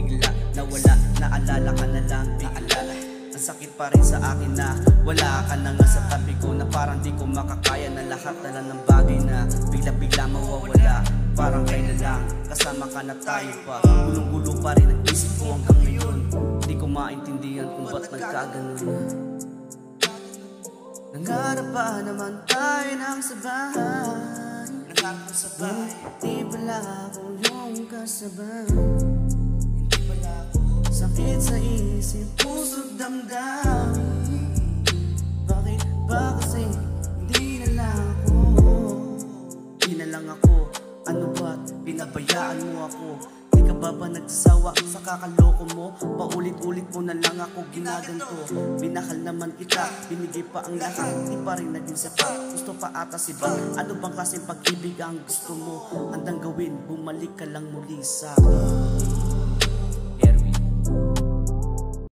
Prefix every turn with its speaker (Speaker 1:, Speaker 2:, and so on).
Speaker 1: bigla nawala, naalala ka na lang bigla. Ang sakit pa rin sa akin na wala ka na nga sa tabi ko, na parang di ko makakaya na lahat na lang ng bagay na bigla-bigla mawawala. Parang kayo na lang, kasama ka na tayo pa. Gulong-gulo pa rin ang isip ko hanggang ngayon. Di ko maintindihan kung ba't nagkaganon na. Nangarap pa naman tayo ng sabay, di pala ako yung kasabay. Hindi pala ako sakit sa isip, puso't damdamin. Bakit ba kasi hindi na lang ako? Di na lang ako, ano ba't pinabayaan mo ako? Di ka ba nagsasawa sa kakaloko mo? Paulit-ulit mo na lang ako ginaganto. Binahal naman kita, binigay pa ang lahat, di pa rin naging sapat. Gusto pa ata si ba? Ano bang klaseng pag-ibig ang gusto mo? Handang gawin, bumalik ka lang muli sa akin.